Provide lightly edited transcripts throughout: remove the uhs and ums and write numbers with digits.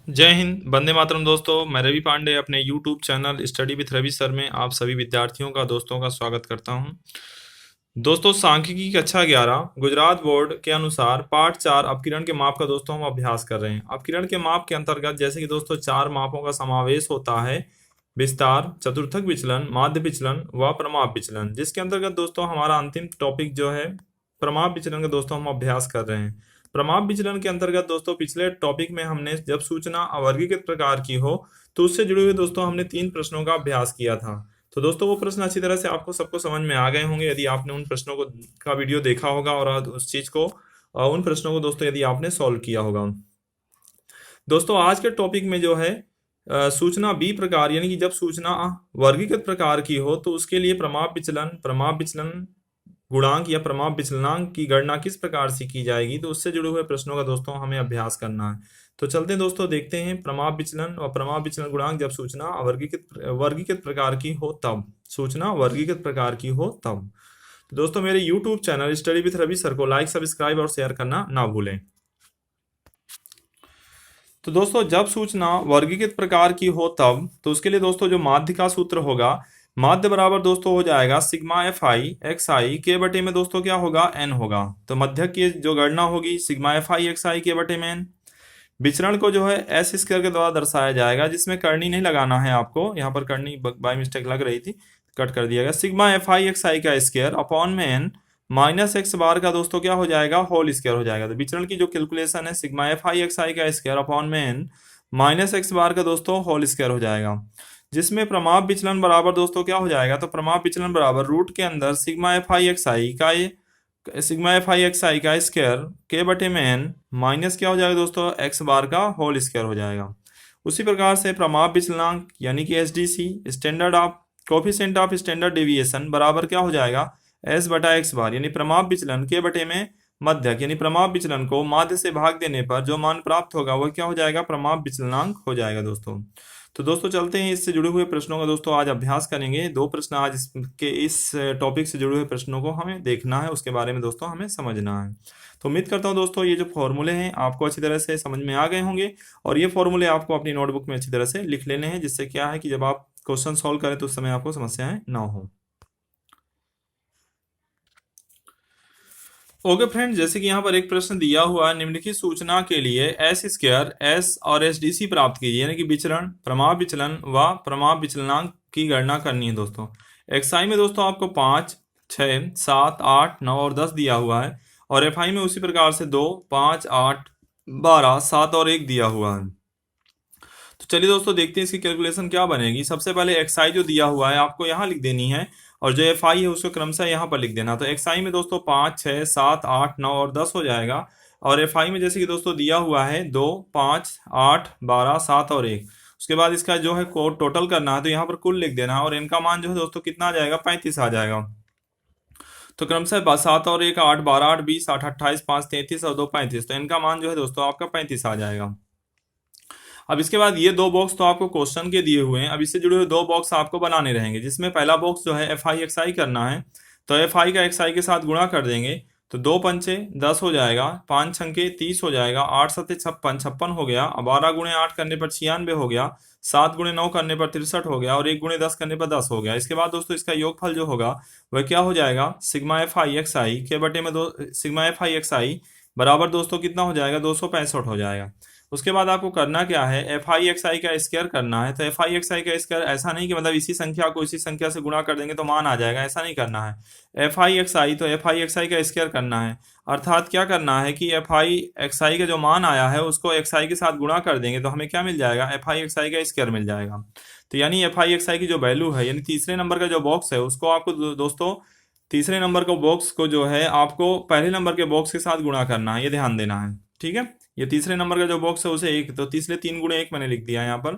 जय हिंद, वंदे मातरम। दोस्तों, मैं रवि पांडे अपने YouTube channel study with Ravi sir में आप सभी विद्यार्थियों का दोस्तों का स्वागत करता हूं। दोस्तों, सांख्यिकी कक्षा 11 गुजरात बोर्ड के अनुसार पाठ 4 अपकिरण के माप का दोस्तों हम अभ्यास कर रहे हैं। अपकिरण के माप के अंतर्गत जैसे कि दोस्तों 4 मापों का समावेश होता है: विस्तार, चतुर्थक विचलन, माध्य विचलन व प्रमाप विचलन, जिसके अंतर्गत दोस्तों हमारा अंतिम टॉपिक जो है प्रमाप विचलन का दोस्तों हम अभ्यास कर रहे हैं। प्रमाप विचलन के अंतर्गत दोस्तों पिछले टॉपिक में हमने जब सूचना अवर्गीकृत प्रकार की हो तो उससे जुड़े हुए दोस्तों हमने 3 प्रश्नों का अभ्यास किया था। तो दोस्तों वो प्रश्न अच्छी तरह से आपको सबको समझ में आ गए होंगे यदि आपने उन प्रश्नों को का वीडियो देखा होगा और उस चीज को उन प्रश्नों को दोस्तों यदि आपने सॉल्व किया होगा। दोस्तों आज के टॉपिक में जो है सूचना बी प्रकार यानी कि जब सूचना वर्गीकृत प्रकार की हो तो उसके लिए प्रमाप विचलन गुणांक या प्रमाप विचलनांक की गणना किस प्रकार से की जाएगी, तो उससे जुड़े हुए प्रश्नों का दोस्तों हमें अभ्यास करना है। तो चलते हैं दोस्तों, देखते हैं प्रमाप विचलन और प्रमाप विचलन गुणांक जब सूचना वर्गीकृत प्रकार की हो तब। सूचना वर्गीकृत प्रकार की हो तब। तो दोस्तों मेरे YouTube channel study with Ravi sir को लाइक, सब्सक्राइब और शेयर करना ना भूलें। तो दोस्तों जब सूचना वर्गीकृत प्रकार की हो तब, तो उसके लिए दोस्तों जो माध्य का सूत्र होगा, माध्य बराबर दोस्तों हो जाएगा सिग्मा एफ आई एक्स आई के बटे में दोस्तों क्या होगा, एन होगा। तो मध्यक की जो गणना होगी सिग्मा एफ आई एक्स आई के बटे में एन। विचरण को जो है एस स्क्वायर के द्वारा दर्शाया जाएगा, जिसमें करनी नहीं लगाना है आपको, यहाँ पर करनी बाय मिस्टेक लग रही थी, कट कर दिया गया। सिग्मा एफ आई एक्स आई का स्क्वायर अपॉन में एन माइनस एक्स बार का दोस्तों क्या हो जाएगा, होल स्क्वायर हो जाएगा। तो विचरण की जो कैलकुलेशन है सिग्मा एफ आई एक्स आई का स्क्वायर अपॉन में एन माइनस एक्स बार का दोस्तों होल स्क्वायर हो जाएगा, जिसमें प्रमाप विचलन बराबर दोस्तों क्या हो जाएगा, तो प्रमाप विचलन बराबर रूट के अंदर सिग्मा एफ आई एक्स आई का स्क्वायर के बटे में एन माइनस क्या हो जाएगा दोस्तों, एक्स बार का होल स्क्वायर हो जाएगा। उसी प्रकार से प्रमाप विचलनांक यानी कि SDC standard of coefficient of standard deviation बराबर क्या हो जाएगा, एस बटा एक्स बार, यानी प्रमाप विचलन के बटे में मध्यक, यानी प्रमाप विचलन को माध्य से भाग देने पर जो मान प्राप्त होगा वह क्या हो जाएगा, प्रमाप विचलनांक हो जाएगा दोस्तों। तो दोस्तों चलते हैं इससे जुड़े हुए प्रश्नों का दोस्तों आज अभ्यास करेंगे। 2 प्रश्न आज इस टॉपिक से जुड़े हुए प्रश्नों को हमें देखना है, उसके बारे में दोस्तों हमें समझना है। तो उम्मीद करता हूं दोस्तों ये जो फॉर्मूले हैं आपको अच्छी तरह से समझ में आ गए होंगे, और ये फॉर्मूले आपको अपनी नोटबुक में अच्छी तरह से लिख लेने हैं, जिससे क्या है कि जब आप क्वेश्चन सॉल्व करें तो उस समय आपको समस्याएं ना हो। ओके फ्रेंड, जैसे कि यहाँ पर एक प्रश्न दिया हुआ है, निम्नलिखित सूचना के लिए एस स्क्वायर एस और एस डी सी प्राप्त कीजिए, यानी कि विचरण, प्रमाप विचलन व प्रमाप विचलनांक की गणना करनी है दोस्तों। एक्सआई में दोस्तों आपको 5, 6, 7, 8, 9 और 10 दिया हुआ है, और एफ आई में उसी प्रकार से 2, 5, 8, 12, 7 और 1 दिया हुआ है। तो चलिए दोस्तों देखते हैं इसकी कैलकुलेशन क्या बनेगी। सबसे पहले एक्स आई जो दिया हुआ है आपको यहाँ लिख देनी है, और जो एफ आई है उसको क्रमशः यहाँ पर लिख देना। तो एक्स आई में दोस्तों 5, 6, 7, 8, 9 और 10 हो जाएगा, और एफ आई में जैसे कि दोस्तों दिया हुआ है 2, 5, 8, 12, 7 और 1। उसके बाद इसका जो है कोड टोटल करना है, तो यहाँ पर कुल लिख देना है, और इनका मान जो है दोस्तों कितना आ जाएगा, 35 आ जाएगा। तो क्रमशः 7 और 1 8, 12, 8, 20, 8, 28, 5, 33 और 2 35, तो इनका मान जो है दोस्तों आपका 35 आ जाएगा। अब इसके बाद ये 2 बॉक्स तो आपको क्वेश्चन के दिए हुए हैं, अब इससे जुड़े हुए 2 बॉक्स आपको बनाने रहेंगे, जिसमें पहला बॉक्स जो है एफ आई एक्स आई करना है। तो एफ आई का एक्स आई के साथ गुणा कर देंगे, तो 2 पंचे 10 हो जाएगा, 5 छंके 30 हो जाएगा, 8 सत्ते 56, 56 हो गया, 12 गुणे 8 करने पर 96 हो गया, 7 गुणे 9 करने पर 63 हो गया, और 1 गुणे 10 करने पर 10 हो गया। इसके बाद दोस्तों इसका योगफल जो होगा वह क्या हो जाएगा, सिग्मा एफ आई एक्स आई के बटे में सिग्मा एफ आई एक्स आई बराबर दोस्तों कितना हो जाएगा, 265 हो जाएगा। उसके बाद आपको करना क्या है, एफ आई एक्स आई का स्क्वायर करना है। तो एफ आई एक्स आई का स्क्वायर ऐसा नहीं कि मतलब इसी संख्या को इसी संख्या से गुणा कर देंगे तो मान आ जाएगा, ऐसा नहीं करना है। एफ आई एक्स आई तो एफ आई एक्स आई का स्क्वायर करना है, अर्थात क्या करना है कि एफ आई एक्स आई का जो मान आया है उसको एक्स आई के साथ गुणा कर देंगे तो हमें क्या मिल जाएगा, एफ आई एक्स आई का स्क्वायर मिल जाएगा। तो यानी एफ आई एक्स आई की जो वैल्यू है, यानी तीसरे नंबर का जो बॉक्स है उसको आपको दोस्तों तीसरे नंबर का बॉक्स को जो है आपको पहले नंबर के बॉक्स के साथ गुणा करना है, ये ध्यान देना है, ठीक है। ये तीसरे नंबर का जो बॉक्स है उसे 1, तो तीसरे 3 गुणे 1 मैंने लिख दिया यहाँ पर।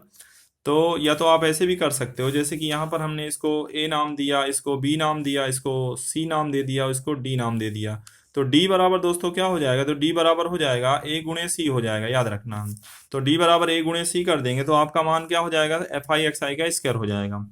तो या तो आप ऐसे भी कर सकते हो, जैसे कि यहाँ पर हमने इसको ए नाम दिया, इसको बी नाम दिया, इसको सी नाम दे दिया, इसको डी नाम दे दिया। तो डी बराबर दोस्तों क्या हो जाएगा, तो डी बराबर हो जाएगा ए गुणे सी हो जाएगा, याद रखना। तो डी बराबर ए गुणे सी कर देंगे तो आपका मान क्या हो जाएगा, एफ आई एक्स आई का स्क्वायर हो जाएगा।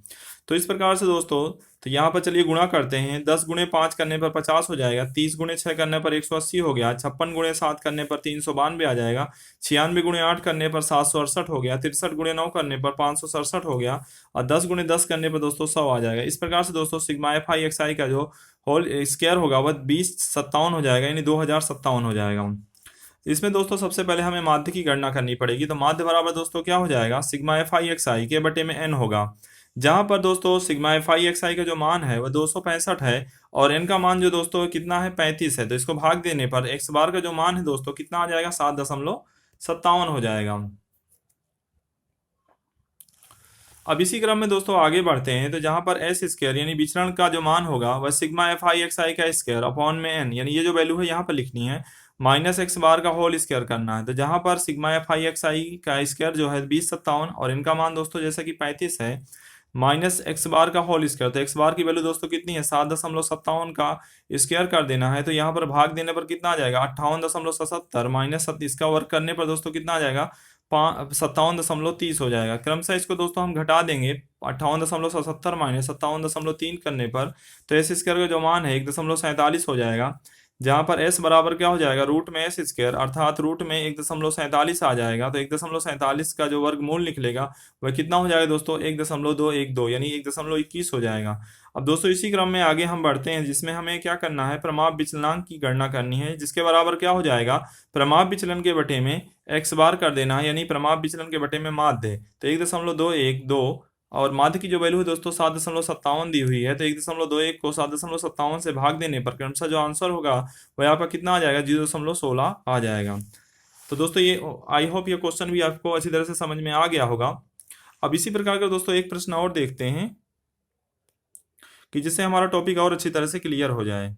तो इस प्रकार से दोस्तों, तो यहाँ पर चलिए गुणा करते हैं। 10 गुणे 5 करने पर 50 हो जाएगा, 30 गुणे 6 करने पर 180 हो गया, 56 गुणे 7 करने पर 392 आ जाएगा, 96 गुणे 8 करने पर 768 हो गया, 63 गुणे 9 करने पर 567 हो गया, और 10 गुणे 10 करने पर दोस्तों 100 आ जाएगा। इस प्रकार से दोस्तों सिग्मा एफ आई एक्स आई का जो होल स्क्वायर होगा वह 2057 हो जाएगा, यानी 2057 हो जाएगा। इसमें दोस्तों सबसे पहले हमें माध्य की गणना करनी पड़ेगी। तो माध्य बराबर दोस्तों क्या हो जाएगा, सिग्मा एफ आई एक्स आई के बटे में एन होगा, जहां पर दोस्तों सिग्मा एफ आई एक्स आई का जो मान है वह 265 है, और एन का मान जो दोस्तों कितना है 35 है। तो इसको भाग देने पर एक्स बार का जो मान है दोस्तों कितना आ जाएगा, 7.57 हो जाएगा। अब इसी क्रम में दोस्तों आगे बढ़ते हैं। तो जहां पर एस स्क्वायर यानी विचरण का जो मान होगा वह सिग्मा एफ आई एक्स आई का स्क्वायर अपॉन में एन, यानी ये जो वैल्यू है यहाँ पर लिखनी है, माइनस एक्स बार का होल स्क्वायर करना है। तो जहां पर सिग्मा एफ आई एक्स आई का स्क्वायर जो है 2057 और इनका मान दोस्तों जैसा कि 35 है, माइनस एक्स बार का होल स्क्वायर, तो एक्स बार की वैल्यू दोस्तों कितनी है, 7.57 का स्क्वायर कर देना है। तो यहाँ पर भाग देने पर कितना आ जाएगा, 58.77 माइनस इसका वर्ग करने पर दोस्तों कितना आ जाएगा, 57.30 हो जाएगा। क्रमशः इसको दोस्तों हम घटा देंगे, 58.77 माइनस 57.3 करने पर, तो एस स्क्वायर का जो मान है 1.47 हो जाएगा, जहां पर एस बराबर क्या हो जाएगा, रूट में एस स्क्वायर, अर्थात रूट में 1.47 आ जाएगा। तो 1.47 का जो वर्गमूल निकलेगा वह कितना हो जाएगा दोस्तों, 1.212, यानी 1.21 हो जाएगा। अब दोस्तों इसी क्रम में आगे हम बढ़ते हैं, जिसमें हमें क्या करना है, प्रमाप विचलनांक की गणना करनी है, जिसके बराबर क्या हो जाएगा, प्रमाप विचलन के बटे में एक्स बार कर देना है, यानी प्रमाप विचलन के बटे में माध्य। तो 1.212, और माध्य की जो वैल्यू है दोस्तों 7.57 दी हुई है, तो 1.21 को 7.57 से भाग देने पर क्रमशः जो आंसर होगा वह आपका कितना आ जाएगा, 0.16 आ जाएगा। तो दोस्तों ये, आई होप ये क्वेश्चन भी आपको अच्छी तरह से समझ में आ गया होगा। अब इसी प्रकार का दोस्तों एक प्रश्न और देखते हैं, कि जिससे हमारा टॉपिक और अच्छी तरह से क्लियर हो जाए।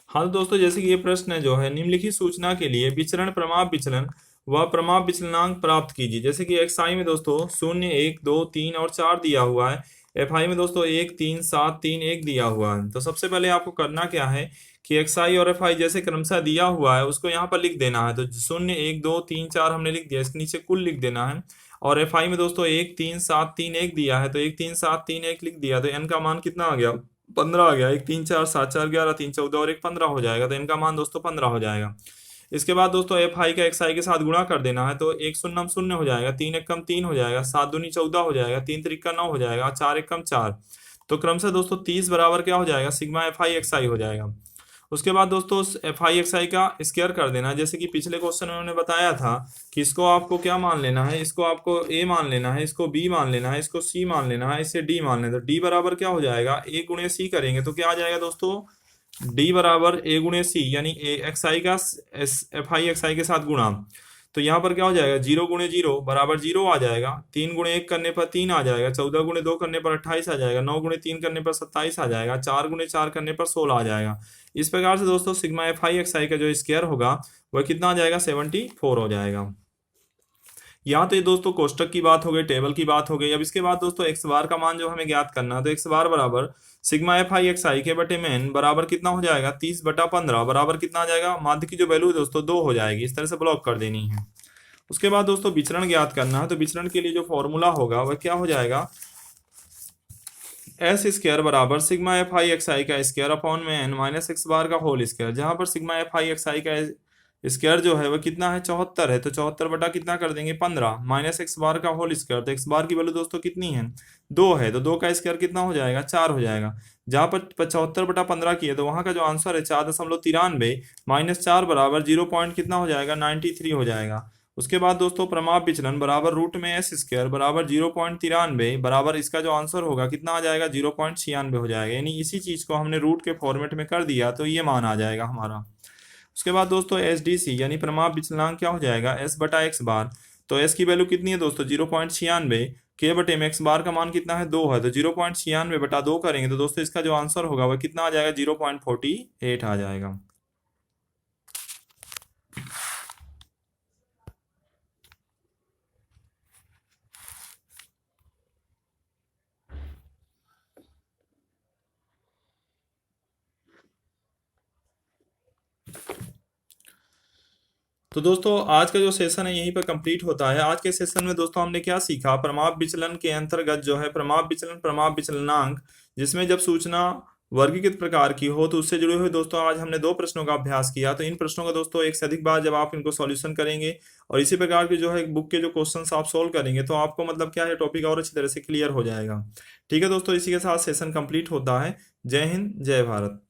हाँ तो दोस्तों, जैसे कि ये प्रश्न जो है, निम्नलिखित सूचना के लिए विचरण प्रमाप विचलन व प्रमाप विचलनांक प्राप्त कीजिए। जैसे कि एक्स आई में दोस्तों 0, 1, 2, 3 और 4 दिया हुआ है, एफ आई में दोस्तों 1, 3, 7, 3, 1 दिया हुआ है। तो सबसे पहले आपको करना क्या है कि एक्स आई और एफ आई जैसे क्रमशः दिया हुआ है उसको यहाँ पर लिख देना है। तो 0, 1, 2, 3, 4 हमने लिख दिया, इसके नीचे कुल लिख देना है। और एफ आई में दोस्तों 1, 3, 7, 3, 1 दिया है, तो 1, 3, 7, 3, 1 लिख दिया। तो एन का मान कितना आ गया, 15 आ गया। 1, 3, 4, 7, 4, 11, 3, 14 और 1, 15 हो जाएगा। तो इनका मान दोस्तों 15 हो जाएगा। इसके बाद दोस्तों एफ आई का एक्स आई के साथ गुणा कर देना है। तो 1 शून्य शून्य हो जाएगा, 3 एक कम 3 हो जाएगा, 7 दूनी 14 हो जाएगा, 3 त्रिक का 9 हो जाएगा, 4 एक कम 4। तो क्रमशः दोस्तों 30 बराबर क्या हो जाएगा, सिग्मा एफ आई एक्स आई हो जाएगा। उसके बाद दोस्तों एफ आई एक्स आई का स्क्वायर कर देना, जैसे कि पिछले क्वेश्चन में उन्होंने बताया था कि इसको आपको क्या मान लेना है, इसको आपको ए मान लेना है, इसको बी मान लेना है, इसको सी मान लेना है, इसे डी मान लेना है। तो डी बराबर क्या हो जाएगा, ए गुणे सी करेंगे तो क्या आ जाएगा दोस्तों, डी बराबर ए गुणे सी, यानी ए एक्स आई का एफ आई एक्स आई के साथ गुणा। तो यहाँ पर क्या हो जाएगा, 0 गुणे 0 बराबर 0 आ जाएगा, 3 गुणे 1 करने पर 3 आ जाएगा, 14 गुणे 2 करने पर 28 आ जाएगा, 9 गुणे 3 करने पर 27 आ जाएगा, 4 गुणे 4 करने पर 16 आ जाएगा। इस प्रकार से दोस्तों सिग्मा एफ आई एक्स आई का जो स्क्वायर होगा वह कितना आ जाएगा, 74 हो जाएगा। यहाँ तो ये दोस्तों कोष्टक की बात हो गई, टेबल की बात हो गई। अब इसके बाद दोस्तों एक्स बार का मान जो हमें ज्ञात करना है, तो एक्स बार बराबर सिग्मा एफ आई एक्स आई के बटे में एन बराबर कितना हो जाएगा, 30/15 बराबर कितना आ जाएगा, माध्य की जो वैल्यू है दोस्तों 2 हो जाएगी। इस तरह से ब्लॉक कर देनी है। उसके बाद दोस्तों विचरण ज्ञात करना है। तो विचरण के लिए जो फॉर्मूला होगा वह क्या हो जाएगा, एस स्क्वायर बराबर सिग्मा एफ आई एक्स आई का स्क्वायर अपॉन में एन माइनस एक्स बार का होल स्क्वायर, जहां पर सिग्मा एफ आई एक्स आई का स्क्वायर जो है वह कितना है, 74 है। तो 74 बटा कितना कर देंगे, 15 माइनस एक्स बार का होल स्क्वायर। तो एक्स बार की वैल्यू दोस्तों कितनी है, 2 है। तो 2 का स्क्वायर कितना हो जाएगा, 4 हो जाएगा। जहां पर 74/15 की है, तो वहां का जो आंसर है 4.93 माइनस 4 बराबर 0 पॉइंट कितना हो जाएगा, 93 हो जाएगा। उसके बाद दोस्तों प्रमाप विचलन बराबर रूट में एस स्क्वायर बराबर 0.93 बराबर इसका जो आंसर होगा कितना आ जाएगा, 0.96 हो जाएगा। यानी इसी चीज को हमने रूट के फॉर्मेट में कर दिया तो ये मान आ जाएगा हमारा। उसके बाद दोस्तों एस डी सी यानी प्रमाप विचलनांक क्या हो जाएगा, एस बटा एक्स बार। तो एस की वैल्यू कितनी है दोस्तों, 0.96, के बटे में एक्स बार का मान कितना है, 2 है। तो 0.96 बटा 2 करेंगे तो दोस्तों इसका जो आंसर होगा वह कितना आ जाएगा, 0.48 आ जाएगा। तो दोस्तों आज का जो सेशन है यहीं पर कंप्लीट होता है। आज के सेशन में दोस्तों हमने क्या सीखा, प्रमाप विचलन के अंतर्गत जो है प्रमाप विचलन, प्रमाप विचलनांक, जिसमें जब सूचना वर्गीकृत प्रकार की हो तो उससे जुड़े हुए दोस्तों आज हमने दो प्रश्नों का अभ्यास किया। तो इन प्रश्नों का दोस्तों एक से अधिक बार जब आप इनको सॉल्यूशन करेंगे और इसी प्रकार के जो है बुक के जो क्वेश्चंस आप सोल्व करेंगे तो आपको मतलब क्या है, टॉपिक और अच्छी तरह से क्लियर हो जाएगा। ठीक है दोस्तों, इसी के साथ सेशन कंप्लीट होता है। जय हिंद, जय भारत।